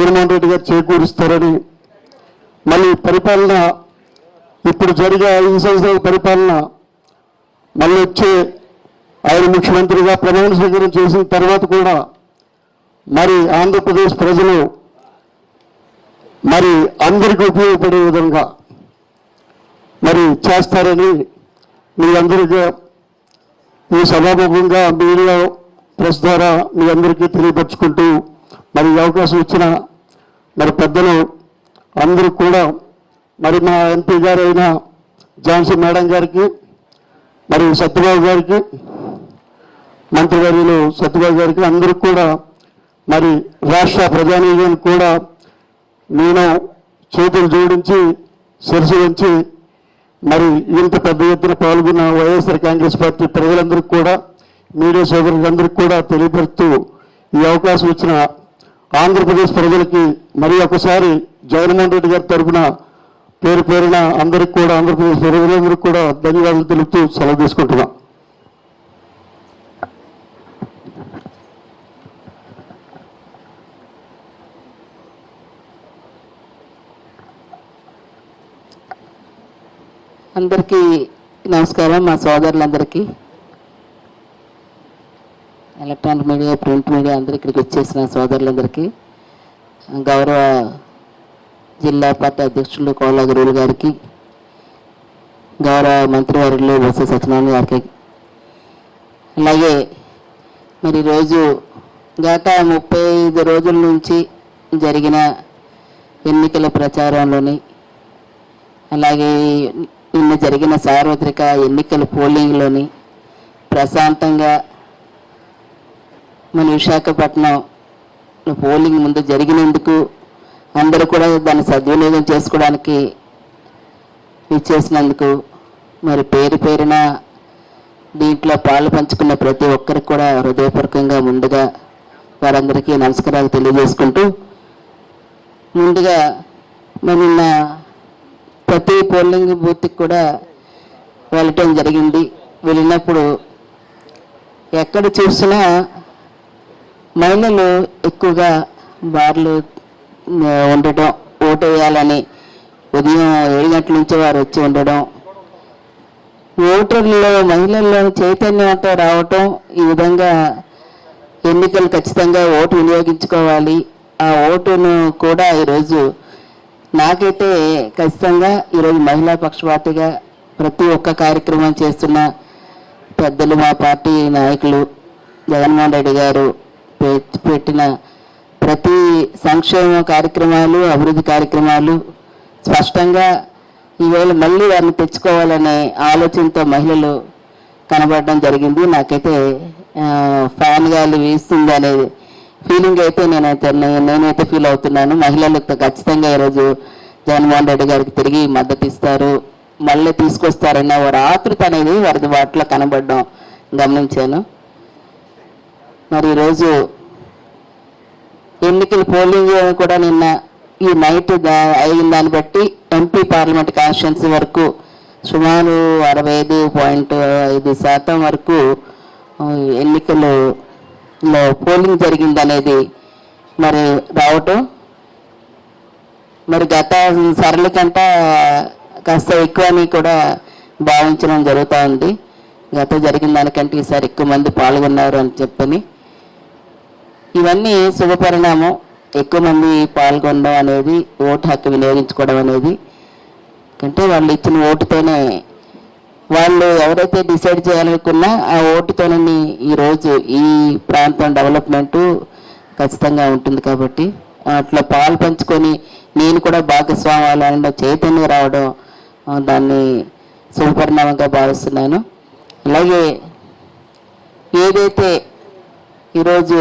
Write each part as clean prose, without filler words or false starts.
జగన్మోహన్ రెడ్డి గారు చేకూరుస్తారని, మళ్ళీ పరిపాలన ఇప్పుడు జరిగే 5 సంవత్సరాల పరిపాలన మళ్ళీ వచ్చే ఆయన ముఖ్యమంత్రిగా ప్రమాణ స్వీకారం చేసిన తర్వాత కూడా మరి ఆంధ్రప్రదేశ్ ప్రజలు మరి అందరికీ ఉపయోగపడే విధంగా మరి చేస్తారని మీ అందరికీ ఈ సభాముఖంగా మీడియా ప్రెస్ ద్వారా మీ అందరికీ తెలియపరుచుకుంటూ, మరి ఈ అవకాశం ఇచ్చిన మరి పెద్దలు అందరూ కూడా, మరి మా ఎంపీ గారు అయిన ఝాన్సీ మేడం గారికి, మరి సత్యబాబు గారికి, మంత్రివర్యులు సత్యబాబు గారికి, అందరికీ కూడా మరి రాష్ట్ర ప్రజానీకానికి కూడా నేను చేతులు జోడించి శిరసు వంచి మరి ఇంత పెద్ద ఎత్తున పాల్గొన్న వైఎస్ఆర్ కాంగ్రెస్ పార్టీ ప్రజలందరికీ కూడా, మీడియా సోదరులందరికీ కూడా తెలియపరుస్తూ, ఈ అవకాశం ఇచ్చిన ఆంధ్రప్రదేశ్ ప్రజలకి మరి ఒకసారి జగన్మోహన్ రెడ్డి గారి తరఫున పేరు పేరున అందరికీ కూడా, ఆంధ్రప్రదేశ్ ప్రజలందరికీ కూడా ధన్యవాదాలు తెలుపుతూ సెలవు తీసుకుంటున్నాం. అందరికీ నమస్కారం. మా సోదరులందరికీ, ఎలక్ట్రానిక్ మీడియా, ప్రింట్ మీడియా అందరూ ఇక్కడికి వచ్చేసిన సోదరులందరికీ, గౌరవ జిల్లా పార్టీ అధ్యక్షులు కోళ్ళ గురువులు గారికి, గౌరవ మంత్రివర్యులు బొత్స సత్యనారాయణ గారికి, అలాగే మరి ఈరోజు గత 35 రోజుల నుంచి జరిగిన ఎన్నికల ప్రచారంలోని, అలాగే నిన్న జరిగిన సార్వత్రిక ఎన్నికల పోలింగ్లోని ప్రశాంతంగా మన విశాఖపట్నం పోలింగ్ ముందు జరిగినందుకు అందరూ కూడా దాన్ని సద్వినియోగం చేసుకోవడానికి ఇచ్చేసినందుకు మరి పేరు పేరున దీంట్లో పాలు పంచుకున్న ప్రతి ఒక్కరికి కూడా హృదయపూర్వకంగా ముందుగా వారందరికీ నమస్కారాలు తెలియజేసుకుంటూ, ముందుగా మరి నిన్న ప్రతి పోలింగ్ బూత్కి కూడా వెళ్ళటం జరిగింది. వెళ్ళినప్పుడు ఎక్కడ చూసినా మహిళలు ఎక్కువగా బార్లు ఉండటం, ఓటు వేయాలని ఉదయం 7 గంటల నుంచి వారు వచ్చి ఉండడం, ఓటర్లలో మహిళల్లో చైతన్యం రావటం, ఈ విధంగా ఎన్నికలు ఖచ్చితంగా ఓటు వినియోగించుకోవాలి, ఆ ఓటును కూడా ఈరోజు నాకైతే ఖచ్చితంగా ఈరోజు మహిళా పక్షపాతిగా ప్రతి ఒక్క కార్యక్రమం చేస్తున్న పెద్దలు, మా పార్టీ నాయకులు జగన్మోహన్ రెడ్డి గారు పెట్టిన ప్రతి సంక్షేమ కార్యక్రమాలు, అభివృద్ధి కార్యక్రమాలు స్పష్టంగా ఈవేళ మళ్ళీ వారిని తెచ్చుకోవాలనే ఆలోచనతో మహిళలు కనబడడం జరిగింది. నాకైతే ఫ్యాన్ గాలి వీస్తుంది అనేది ఫీలింగ్ అయితే నేనైతే ఫీల్ అవుతున్నాను. మహిళలకు ఖచ్చితంగా ఈరోజు జగన్మోహన్ రెడ్డి గారికి తిరిగి మద్దతు ఇస్తారు, మళ్ళీ తీసుకొస్తారన్న వారి ఆతృత అనేది వారి వాటిలో కనబడడం గమనించాను. మరి ఈరోజు ఎన్నికల పోలింగ్ కూడా నిన్న ఈ నైట్ అయిన దాన్ని బట్టి ఎంపీ పార్లమెంట్ కాన్స్టిట్యున్సీ వరకు సుమారు 65.5% వరకు ఎన్నికలలో పోలింగ్ జరిగిందనేది మరి రావటం, మరి గత సరళ కంటే కాస్త ఎక్కువ అని కూడా భావించడం జరుగుతూ ఉంది. గత జరిగిన దానికంటే ఈసారి ఎక్కువ మంది పాల్గొన్నారు అని చెప్పని, ఇవన్నీ శుభపరిణామం. ఎక్కువ మంది పాల్గొనడం అనేది, ఓటు హక్కు వినియోగించుకోవడం అనేది, అంటే వాళ్ళు ఇచ్చిన ఓటుతోనే వాళ్ళు ఎవరైతే డిసైడ్ చేయాలనుకున్నా ఆ ఓటుతోనే ఈరోజు ఈ ప్రాంతం డెవలప్మెంటు ఖచ్చితంగా ఉంటుంది. కాబట్టి అట్లా పాలు పంచుకొని నేను కూడా భాగస్వామ్యాలను చైతన్యం రావడం దాన్ని శుభపరిణామంగా భావిస్తున్నాను. అలాగే ఏదైతే ఈరోజు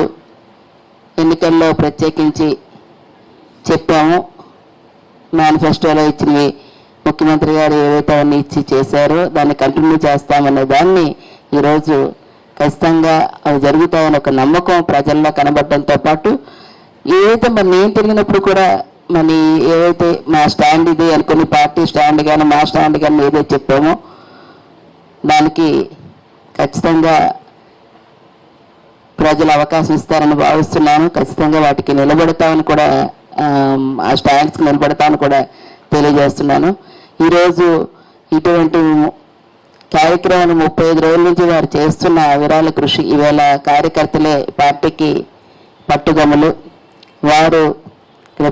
ఎన్నికల్లో ప్రత్యేకించి చెప్పామో, మేనిఫెస్టోలో ఇచ్చినవి ముఖ్యమంత్రి గారు ఏవైతే అవన్నీ ఇచ్చి చేశారో దాన్ని కంటిన్యూ చేస్తామనే దాన్ని ఈరోజు ఖచ్చితంగా అవి జరుగుతాయని ఒక నమ్మకం ప్రజల్లో కనబడడంతో పాటు, ఏదైతే మరి నేను తిరిగినప్పుడు కూడా మరి ఏవైతే మా స్టాండ్ ఇది అనుకుని పార్టీ స్టాండ్ కానీ మా స్టాండ్ కానీ ఏదైతే చెప్పామో దానికి ఖచ్చితంగా ప్రజలు అవకాశం ఇస్తారని భావిస్తున్నాను. ఖచ్చితంగా వాటికి నిలబడతామని కూడా ఆ స్టాండ్స్కి నిలబడతాను కూడా తెలియజేస్తున్నాను. ఈరోజు ఇటువంటి కార్యక్రమం 35 రోజుల నుంచి వారు చేస్తున్న విరాళ కృషి, ఈవేళ కార్యకర్తలే పార్టీకి పట్టుగమలు. వారు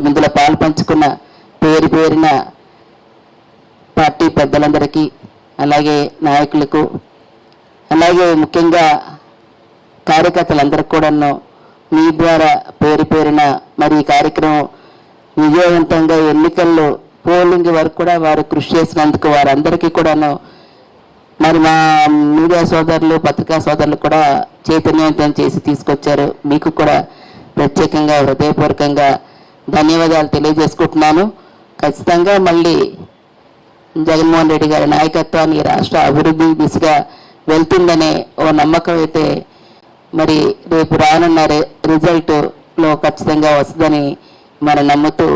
ఇందులో పాలు పంచుకున్న పేరున పార్టీ పెద్దలందరికీ, అలాగే నాయకులకు, అలాగే ముఖ్యంగా కార్యకర్తలందరికీ కూడాను మీ ద్వారా పేరున మరి ఈ కార్యక్రమం విజయవంతంగా ఎన్నికల్లో పోలింగ్ వరకు కూడా వారు కృషి చేసినందుకు వారందరికీ కూడాను మరి మా మీడియా సోదరులు, పత్రికా సోదరులు కూడా చైతన్యవంతం చేసి తీసుకొచ్చారు. మీకు కూడా ప్రత్యేకంగా హృదయపూర్వకంగా ధన్యవాదాలు తెలియజేసుకుంటున్నాను. ఖచ్చితంగా మళ్ళీ జగన్మోహన్ రెడ్డి గారి నాయకత్వాన్ని రాష్ట్ర అభివృద్ధి దిశగా వెళ్తుందనే ఓ నమ్మకం అయితే మరి రేపు రానున్న రిజల్ట్లో ఖచ్చితంగా వస్తుందని మనం నమ్ముతూ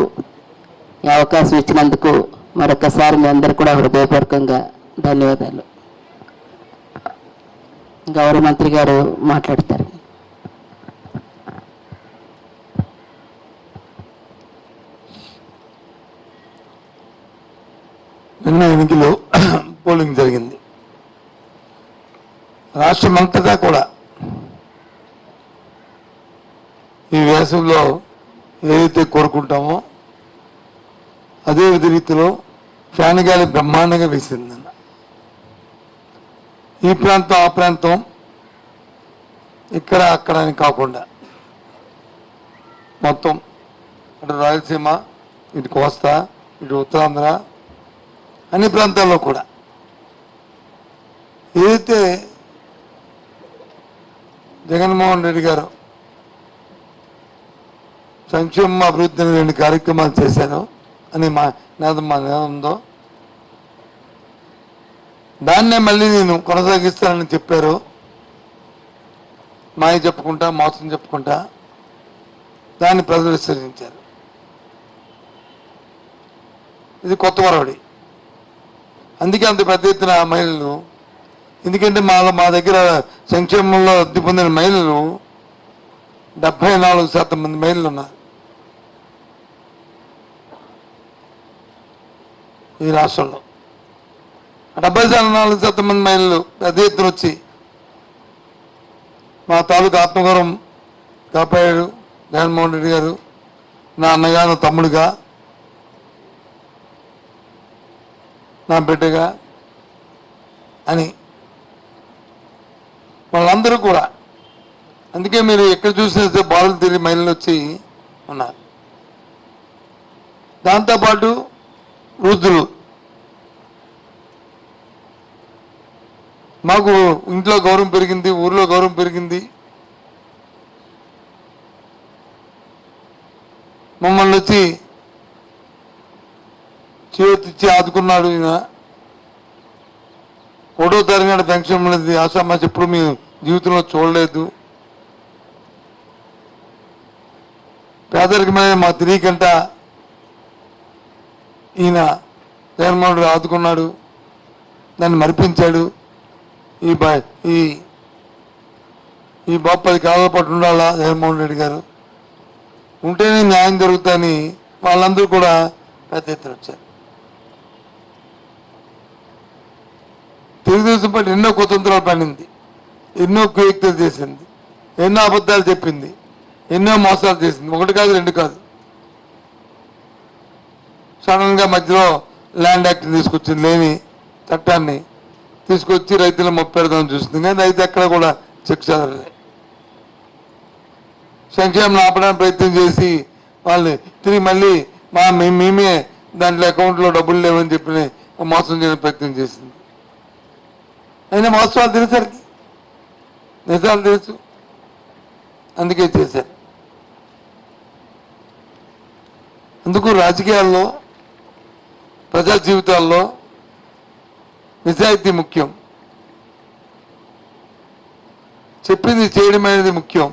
ఈ అవకాశం ఇచ్చినందుకు మరొకసారి మీ అందరూ కూడా హృదయపూర్వకంగా ధన్యవాదాలు. గౌరవ మంత్రి గారు మాట్లాడతారు. నిన్న ఎన్నికలో పోలింగ్ జరిగింది. రాష్ట్రమంతటా కూడా ఈ వేసవిలో ఏదైతే కోరుకుంటామో అదే రీతిలో ఫ్యాన్ గాలి బ్రహ్మాండంగా వేసిందన్న. ఈ ప్రాంతం ఆ ప్రాంతం, ఇక్కడ అక్కడ అని కాకుండా మొత్తం అటు రాయలసీమ, ఇటు కోస్తా, ఇటు ఉత్తరాంధ్ర, అన్ని ప్రాంతాల్లో కూడా ఏదైతే జగన్మోహన్ రెడ్డి గారు సంక్షేమ అభివృద్ధి రెండు కార్యక్రమాలు చేశారో అని మా ఉందో దాన్నే మళ్ళీ నేను కొనసాగిస్తానని చెప్పారు. మాయ చెప్పుకుంటా, మోసం చెప్పుకుంటా దాన్ని ప్రజలు విశ్వసించారు. ఇది కొత్త వరవడి. అందుకే అంత పెద్ద ఎత్తున మహిళలు, ఎందుకంటే మా దగ్గర సంక్షేమంలో లబ్ధి పొందిన మహిళలు 74% మంది మహిళలు ఉన్నారు ఈ రాష్ట్రంలో. 74% మంది మహిళలు పెద్ద ఎత్తున వచ్చి మా తాలూకు ఆత్మగౌరవం కాపాడాడు జగన్మోహన్ రెడ్డి గారు, నా అన్నగా, నా తమ్ముడిగా, నా బిడ్డగా అని వాళ్ళందరూ కూడా. అందుకే మీరు ఎక్కడ చూసినా బాలులు తిరిగి మహిళలు వచ్చి ఉన్నారు. దాంతోపాటు వృద్ధులు, మాకు ఇంట్లో గౌరవం పెరిగింది, ఊర్లో గౌరవం పెరిగింది, మమ్మల్ని వచ్చి చేతిచ్చి ఆదుకున్నాడు. ఈయన 1వ తరగతి పెన్షన్ అనేది ఆశామాసి ఎప్పుడు మీ జీవితంలో చూడలేదు. పేదరికమైన మా తెలియకంట ఈయన జగన్మోహన్ రెడ్డి ఆదుకున్నాడు, దాన్ని మరిపించాడు. ఈ బాబు 10 కాలాల పాటు ఉండాలా జగన్మోహన్ రెడ్డి గారు, ఉంటేనే న్యాయం జరుగుతుందని వాళ్ళందరూ కూడా పెద్ద ఎత్తున వచ్చారు. తెలుగుదేశం పార్టీ ఎన్నో కుతంత్రాలు పడింది, ఎన్నో కుయుక్తులు చేసింది, ఎన్నో అబద్ధాలు చెప్పింది, ఎన్నో మోసాలు చేసింది. 1 కాదు 2 కాదు. సడన్గా మధ్యలో ల్యాండ్ యాక్ట్ తీసుకొచ్చింది, లేని చట్టాన్ని తీసుకొచ్చి రైతులను మొప్పెడదామని చూస్తుంది. కానీ రైతు ఎక్కడ కూడా శిక్ష సంక్షేమం ఆపడానికి ప్రయత్నం చేసి వాళ్ళని తిరిగి మళ్ళీ మేమే దాంట్లో అకౌంట్లో డబ్బులు లేవని చెప్పి మోసం చేయడానికి ప్రయత్నం చేసింది. అయినా వాస్తవాలు తెలిసరికి నిజాలు తెలుసు, అందుకే చేశారు. అందుకు రాజకీయాల్లో, ప్రజా జీవితాల్లో నిజాయితీ ముఖ్యం, చెప్పింది చేయడం అనేది ముఖ్యం.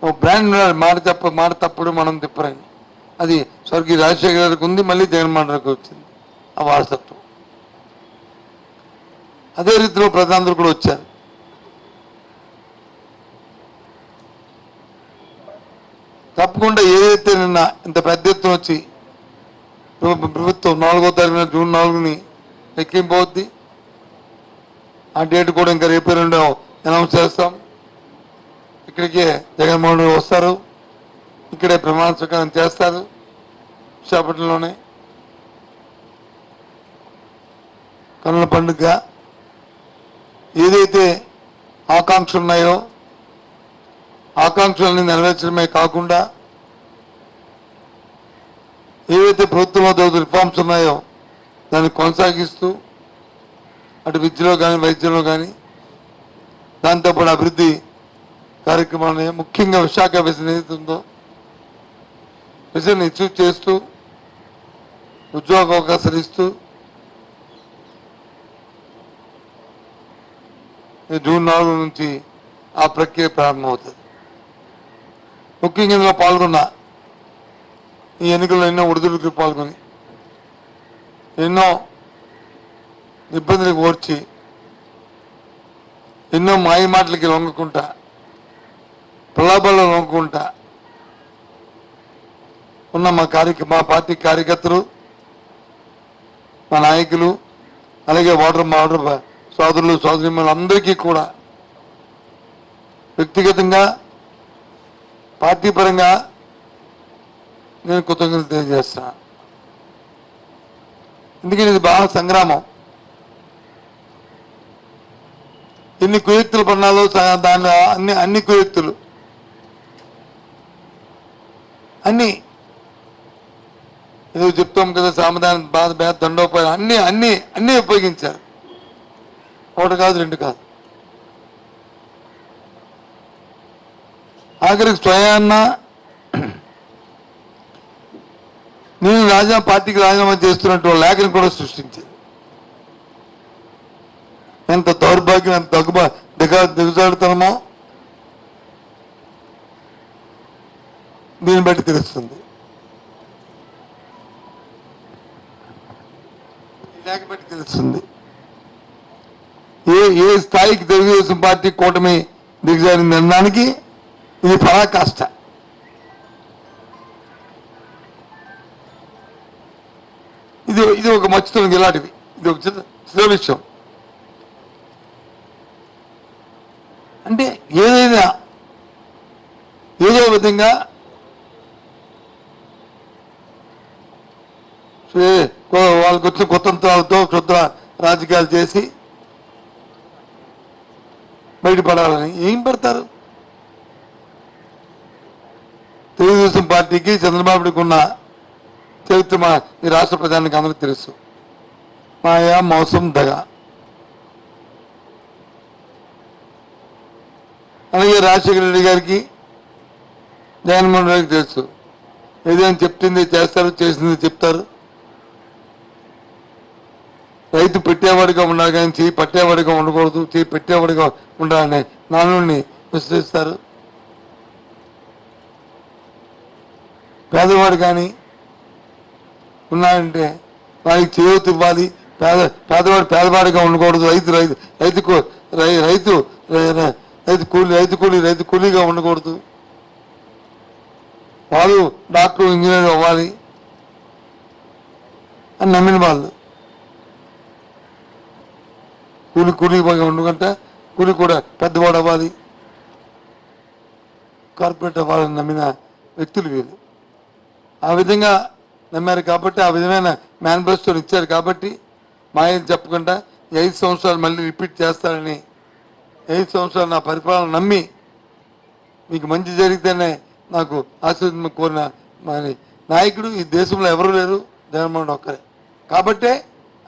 ఓ బ్రాండ్ మాట తప్పుడు మనం తిప్పరని, అది స్వర్గీయ రాజశేఖర గారికి ఉంది, మళ్ళీ జగన్మోహన్ రెడ్డికి వచ్చింది ఆ వారసత్వం. అదే రీతిలో ప్రజలందరూ కూడా వచ్చారు. తప్పకుండా ఏదైతే నిన్న ఇంత పెద్ద ఎత్తున వచ్చి ప్రభుత్వం 4వ తారీఖున జూన్ 4ని ఎక్కింపవుద్ది. ఆ డేట్ కూడా ఇంకా రేపు రెండో అనౌన్స్ చేస్తాం. ఇక్కడికే జగన్మోహన్ రెడ్డి వస్తారు, ఇక్కడే ప్రమాణ స్వీకారం చేస్తారు విశాఖపట్నంలోనే. కన్నుల పండుగ ఏదైతే ఆకాంక్షలు ఉన్నాయో ఆకాంక్షలన్నీ నెరవేర్చడమే కాకుండా ఏవైతే ప్రభుత్వంలో రిఫార్మ్స్ ఉన్నాయో దాన్ని కొనసాగిస్తూ అటు విద్యలో కానీ వైద్యంలో కానీ దాంతోపాటు అభివృద్ధి కార్యక్రమాలు ముఖ్యంగా విశాఖ విజన్ ఏదైతే ఉందో విజన్ అచీవ్ చేస్తూ ఉద్యోగ అవకాశాలు ఇస్తూ జూన్ 4 నుంచి ఆ ప్రక్రియ ప్రారంభమవుతుంది. ముఖ్యంగా ఇందులో పాల్గొన్న ఈ ఎన్నికల్లో ఎన్నో ఒడిదుడుకులు పాల్గొని ఎన్నో ఇబ్బందులకు ఓర్చి ఎన్నో మాయ మాటలకి లొంగకుండా ప్రలాభాల్లో లొంగకుండా ఉన్న మా పార్టీ కార్యకర్తలు, మా నాయకులు, అలాగే ఓటర్ సోదరులు సోదరిమణులు అందరికీ కూడా వ్యక్తిగతంగా పార్టీ పరంగా నేను కృతజ్ఞతలు తెలియజేస్తున్నా. ఎందుకంటే ఇది బాగా సంగ్రామం. ఎన్ని కుయుక్తులు పన్నాలో దానిలో అన్ని కుయుక్తులు అన్ని ఏదో చెప్తాం కదా, సామధానం బాధ దండోపాయం అన్ని ఉపయోగించారు. ఒకటి కాదు, రెండు కాదు. ఆఖరికి స్వయాన్న నేను పార్టీకి రాజీనామా చేస్తున్నట్టు లేఖను కూడా సృష్టించింది. ఎంత దౌర్భాగ్యం, ఎంత దిగజాడుతనమో దీన్ని బట్టి తెలుస్తుంది. లేఖ బట్టి తెలుస్తుంది ఏ స్థాయికి తెలుగుదేశం పార్టీ కూటమి దిగజారింది అనడానికి ఇది పరాకాష్ట. ఇది ఒక మచ్చుతుంది ఇలాంటివి. ఇది ఒక చిన్న విషయం. అంటే ఏదైనా ఏదో విధంగా వాళ్ళకి వచ్చిన కొత్తంతో క్షుద్ర రాజకీయాలు చేసి బయటపడాలని ఏం పెడతారు? తెలుగుదేశం పార్టీకి చంద్రబాబుకి ఉన్న చరిత్ర ఈ రాష్ట్ర ప్రజానికి అందరికీ తెలుసు. మాయా, మోసం, దగ. అలాగే రాజశేఖర రెడ్డి గారికి, జగన్మోహన్ రెడ్డికి తెలుసు. ఏదైనా చెప్తుంది చేస్తారు, చేసింది చెప్తారు. రైతు పెట్టేవాడిగా ఉండాలి కానీ చేయి పట్టేవాడిగా ఉండకూడదు, చేయి పెట్టేవాడిగా ఉండాలని నానుడిని విశ్లేషిస్తారు. పేదవాడు కానీ ఉన్నాడంటే వారికి చేయూత ఇవ్వాలి. పేదవాడిగా ఉండకూడదు. రైతు కూలీగా ఉండకూడదు. వాళ్ళు డాక్టర్, ఇంజనీర్ అవ్వాలి అని నమ్మిన వాళ్ళు. కూలీగా ఉండకంటే కూలి కూడా పెద్దవాడు అవ్వాలి, కార్పొరేట్ అవ్వాలని నమ్మిన వ్యక్తులు వీళ్ళు. ఆ విధంగా నమ్మారు కాబట్టి, ఆ విధమైన మేనిఫెస్టోని ఇచ్చారు కాబట్టి మాయం చెప్పకుండా 5 సంవత్సరాలు మళ్ళీ రిపీట్ చేస్తారని 5 సంవత్సరాలు నా పరిపాలన నమ్మి మీకు మంచి జరిగితేనే నాకు ఆశీర్వాదం కోరిన నాయకుడు ఈ దేశంలో ఎవరు లేరు, జగన్మోహన్ ఒక్కరే. కాబట్టే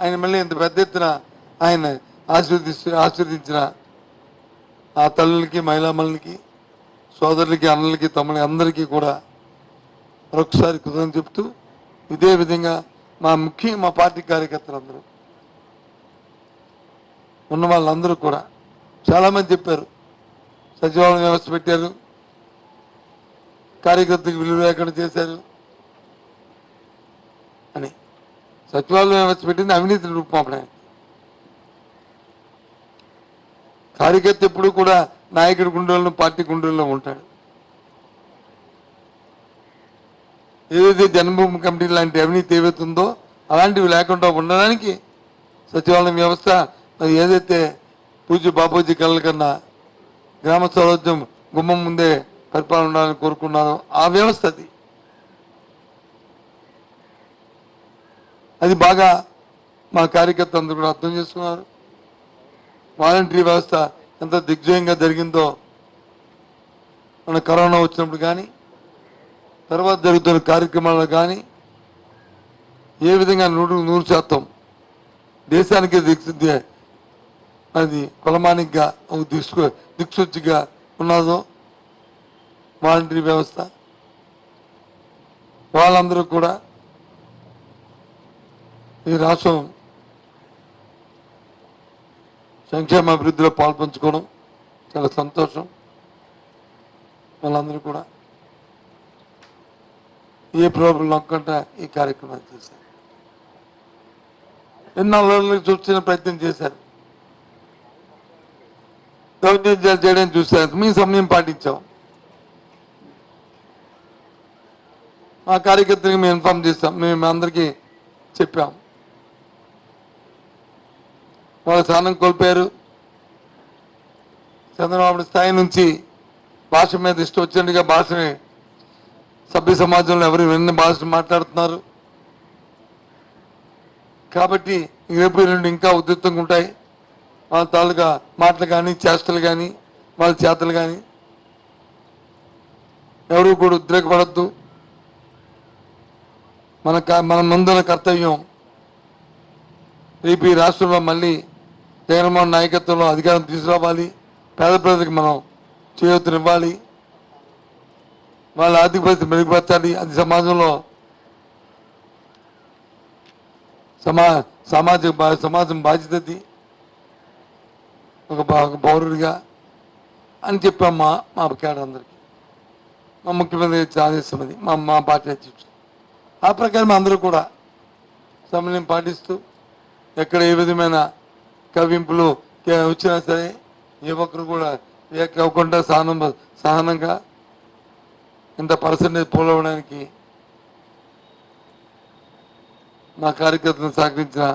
ఆయన మళ్ళీ ఇంత పెద్ద ఎత్తున ఆయన ఆశీర్వదించిన ఆ తల్లులకి, మహిళామణులకి, సోదరులకి, అన్నలకి, తమ్ములకి అందరికీ కూడా మరొకసారి కృతజ్ఞతలు చెప్తూ, ఇదే విధంగా మా పార్టీ కార్యకర్తలందరూ ఉన్న వాళ్ళందరూ కూడా చాలామంది చెప్పారు, సచివాలయం వ్యవస్థ పెట్టారు, కార్యకర్తలకు విలువ లేకుండా చేశారు అని. సచివాలయం వ్యవస్థ పెట్టింది అవినీతి రూపమాపడానికి. కార్యకర్త ఎప్పుడు కూడా నాయకుడి గుండెల్లో, పార్టీ గుండెల్లో ఉంటాడు. ఏదైతే జన్మభూమి కమిటీ లాంటి అవినీతి ఏవైతే ఉందో అలాంటివి లేకుండా ఉండడానికి సచివాలయం వ్యవస్థ మరి ఏదైతే పూజ్య బాపూజీ కళ్ళ కన్నా గ్రామ స్వరాజ్యం గుమ్మం ముందే పరిపాలన ఉండాలని కోరుకున్నారో ఆ వ్యవస్థ అది బాగా మా కార్యకర్తలు అందరూ కూడా అర్థం చేసుకున్నారు. వాలంటరీ వ్యవస్థ ఎంత దిగ్విజయంగా జరిగిందో మన కరోనా వచ్చినప్పుడు కానీ తర్వాత జరుగుతున్న కార్యక్రమాల్లో కానీ ఏ విధంగా 100% దేశానికి అది కులమానికగా ఒక దిక్సూచిగా ఉన్నదో వాలంటరీ వ్యవస్థ. వాళ్ళందరూ కూడా ఈ రాష్ట్రం సంక్షేమ అభివృద్ధిలో పాల్పంచుకోవడం చాలా సంతోషం. వాళ్ళందరూ కూడా ఏ ప్రాబ్లం లేకుండా ఈ కార్యక్రమాలు చేశారు. ఎన్నో చూసిన ప్రయత్నం చేశారు, దౌర్జన్యాలు చేయడానికి చూశారు. మీ సమయం పాటించాం. మా కార్యకర్తలకు మేము ఇన్ఫార్మ్ చేస్తాం, మేము అందరికీ చెప్పాం. వాళ్ళు స్థానం కోల్పోయారు. చంద్రబాబు స్థాయి నుంచి భాష మీద ఇష్టం వచ్చినట్టుగా భాషని సభ్య సమాజంలో ఎవరు విన్న భాష మాట్లాడుతున్నారు. కాబట్టి రేపు నుండి ఇంకా ఉధృతంగా ఉంటాయి వాళ్ళ తాలూకా మాటలు కానీ చేష్టలు కానీ వాళ్ళ చేతలు కానీ. ఎవరు కూడా ఉద్రేకపడద్దు. మన ముందున్న కర్తవ్యం రేపు ఈ రాష్ట్రంలో మళ్ళీ జగన్మోహన్ నాయకత్వంలో అధికారం తీసుకురావాలి. పేద ప్రజలకు మనం చేయూతనివ్వాలి. వాళ్ళ ఆర్థిక పరిస్థితి మెరుగుపరచాలి. అది సమాజంలో సమాజం బాధ్యతది ఒక పౌరుడిగా అని చెప్పామ్మా మా కేడరందరికీ. మా ముఖ్యమంత్రి ఆదేశం అది, మా పార్టీ అధ్యక్షుడు. ఆ ప్రకారం అందరూ కూడా సమన్వయం పాటిస్తూ ఎక్కడ ఏ విధమైన కవింపులు వచ్చినా సరే ఏ ఒక్కరు కూడా అవ్వకుండా సహనంగా ఇంత పర్సెంటేజ్ పోలవడానికి నా కార్యకర్తలను సహకరించిన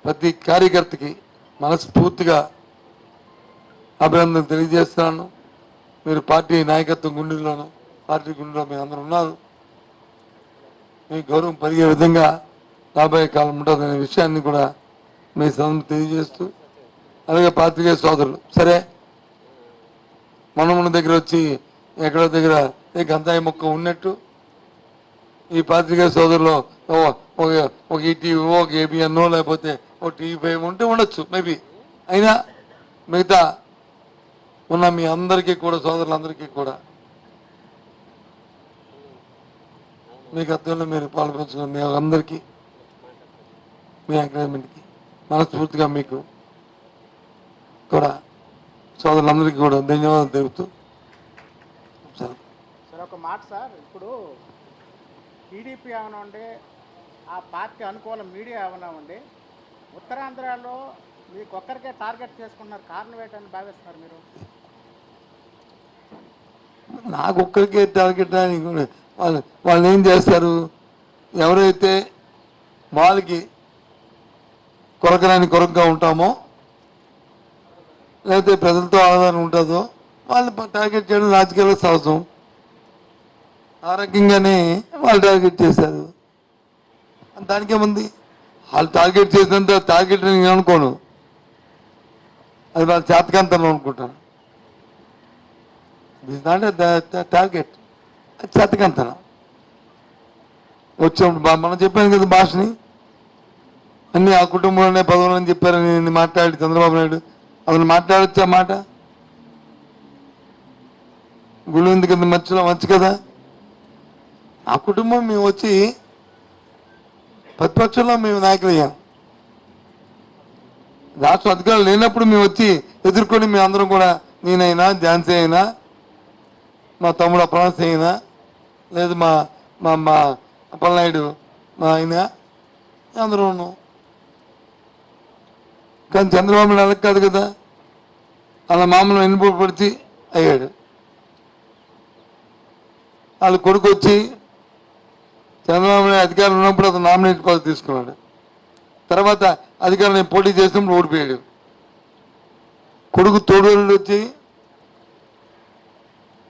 ప్రతి కార్యకర్తకి మనస్ఫూర్తిగా అభినందనలు తెలియజేస్తున్నాను. మీరు పార్టీ నాయకత్వం గుండెల్లోనూ పార్టీ గుండెలో మీరు అందరూ ఉన్నారు. మీ గౌరవం పెరిగే విధంగా రాబోయే కాలం ఉంటుందనే విషయాన్ని కూడా మీ సదనం తెలియజేస్తూ, అలాగే పాత్రికేయ సోదరులు సరే మన దగ్గర వచ్చి ఎక్కడో దగ్గర గంధాయి మొక్క ఉన్నట్టు ఈ పాత్రికేయ సోదరులు ఒక ఈటీవీ ఒక ఏబిఎన్నో లేకపోతే ఒక టీవీ5 ఉంటే ఉండొచ్చు మేబీ. అయినా మిగతా ఉన్న మీ అందరికీ కూడా సోదరులందరికీ కూడా మీ గతంలో మీరు పాల్పంచుకున్న మీ అందరికీ మీ ఎంకరేజ్మెంట్కి మనస్ఫూర్తిగా మీకు కూడా సోదరులందరికీ కూడా ధన్యవాదాలు తెలుపుతూ సార్ ఒక మాట సార్, ఇప్పుడు టీడీపీ ఏమైనా ఉండి ఆ పార్టీ అనుకూల మీడియా ఏమైనా ఉండి ఉత్తరాంధ్రలో మీకు ఒక్కరికే టార్గెట్ చేసుకున్నారు, కారణం ఏంటని భావిస్తున్నారు మీరు? నాకు ఒక్కరికే టార్గెట్ అని వాళ్ళు ఏం చేస్తారు, ఎవరైతే వాళ్ళకి కొరకగా ఉంటామో లేకపోతే ప్రజలతో ఆధారం ఉంటుందో వాళ్ళు టార్గెట్ చేయడం రాజకీయాల్లో సహజం. ఆ రకంగానే వాళ్ళు టార్గెట్ చేశారు. దానికేముంది, వాళ్ళు టార్గెట్ చేసినంత టార్గెట్ నేను అనుకోను, అది వాళ్ళ చేతకంతనం అనుకుంటాను. దిస్ నాట్ టార్గెట్, అది చేతకంతనం. వచ్చినప్పుడు మనం చెప్పాను కదా భాషని అన్ని ఆ కుటుంబంలోనే పదవులు అని చెప్పారని మాట్లాడి చంద్రబాబు నాయుడు అతను మాట్లాడొచ్చా మాట? గుళ్ళు ఎందుకు మధ్యలో మంచి కదా. ఆ కుటుంబం మేము వచ్చి ప్రతిపక్షంలో మేము నాయకులయ్యాం. రాష్ట్ర అధికారులు లేనప్పుడు మేము వచ్చి ఎదుర్కొని మేము అందరం కూడా, నేనైనా ఝాన్సీ అయినా మా తమ్ముడు అప్పలనాథ్ అయినా లేదు మా మా అప్పలనాయుడు మా ఆయన అందరూ ఉన్నాం. కానీ చంద్రబాబు నాయుడు కాదు కదా, అలా మామూలు ఎన్నిపడిచి అయ్యాడు. వాళ్ళ కొడుకు వచ్చి చంద్రబాబు నాయుడు అధికారం ఉన్నప్పుడు అతను నామినేట్ పదవి తీసుకున్నాడు. తర్వాత అధికారం నేను పోటీ చేసినప్పుడు ఓడిపోయాడు. కొడుకు తోడు వచ్చి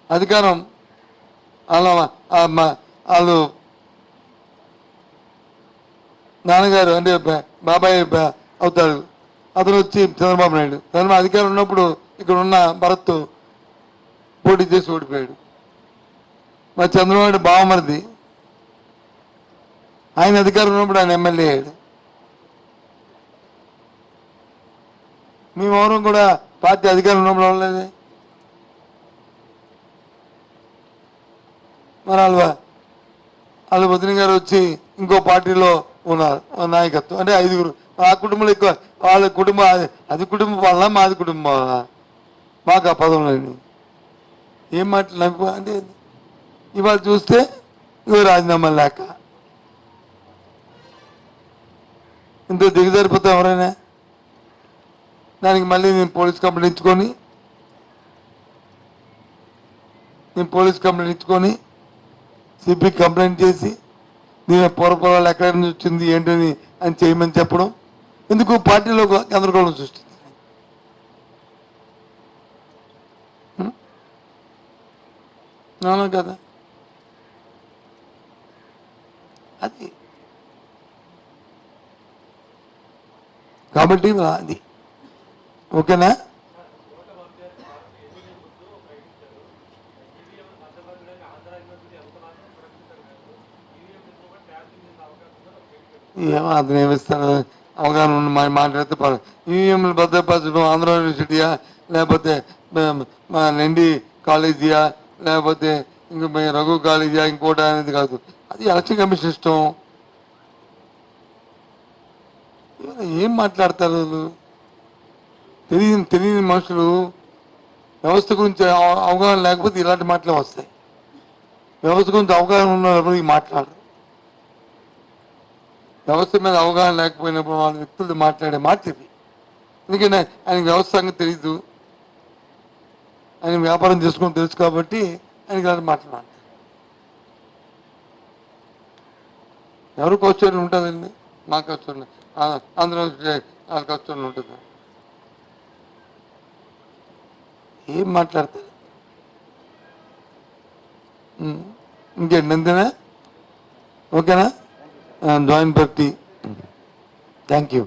అధికారం వాళ్ళు నాన్నగారు అంటే బాబాయ్ అవుతాడు. అతను వచ్చి చంద్రబాబు నాయుడు చంద్రబాబు అధికారం ఉన్నప్పుడు ఇక్కడ ఉన్న భరత్ పోటీ చేసి ఓడిపోయాడు. మరి చంద్రబాబు నాయుడు బావమరిది, ఆయన అధికారం ఉన్నప్పుడు ఆయన ఎమ్మెల్యే అయ్యాడు. మేమెవరం కూడా పార్టీ అధికారం ఉన్నప్పుడు అవ్వలేదే. మరి వాళ్ళ వదిన గారు వచ్చి ఇంకో పార్టీలో ఉన్నారు నాయకత్వం. అంటే 5గురు ఆ కుటుంబంలో ఎక్కువ వాళ్ళ కుటుంబం అది కుటుంబం వాళ్ళ మాది కుటుంబం వాళ్ళ మాకు ఆ పదవులని ఏం మాట్లాడు అంటే ఇవాళ చూస్తే ఇవో రాజీనామా లేక ఇంత దిగజారిపోతే ఎవరైనా దానికి మళ్ళీ నేను పోలీస్ కంప్లైంట్ ఇచ్చుకొని సిపి కంప్లైంట్ చేసి దీని పొరపొరాలు ఎక్కడి నుంచి వచ్చింది ఏంటని అని చేయమని చెప్పడం ఎందుకు పార్టీలో గందరగోళం సృష్టించింది. అవునా కదా? అది కాబట్టి అది ఓకేనా? ఏమో అతను ఏమిస్తాను అవగాహన ఉన్న మాట్లాడితే ఈవీఎంలు భద్రపరచడం ఆంధ్ర యూనివర్సిటీయా లేకపోతే ఎన్డి కాలేజీయా లేకపోతే ఇంక రఘు కాలేజీయా ఇంకోటి అనేది కాదు. అది ఎలక్షన్ కమిషన్ ఇష్టం. ఏం మాట్లాడతారు తెలియని మనుషులు. వ్యవస్థ గురించి అవగాహన లేకపోతే ఇలాంటి మాటలే వస్తాయి. వ్యవస్థ గురించి అవగాహన ఉన్నప్పుడు ఈ మాట్లాడరు. వ్యవస్థ మీద అవగాహన లేకపోయినప్పుడు వాళ్ళ వ్యక్తులు మాట్లాడే మాట ఇది. ఎందుకంటే ఆయన వ్యవస్థ సంగతి తెలీదు, ఆయన వ్యాపారం చేసుకుని తెలుసు కాబట్టి ఆయనకి ఇలాంటి మాట్లాడాలి. ఎవరు కౌచర్యం ఉంటుందండి? మా కౌచర్యం ఆంధ్ర వాళ్ళ కౌచర్యం ఉంటుంది. ఏం మాట్లాడతారు? ఇంకేంటి అంతేనా? ఓకేనా? Join party. Thank you.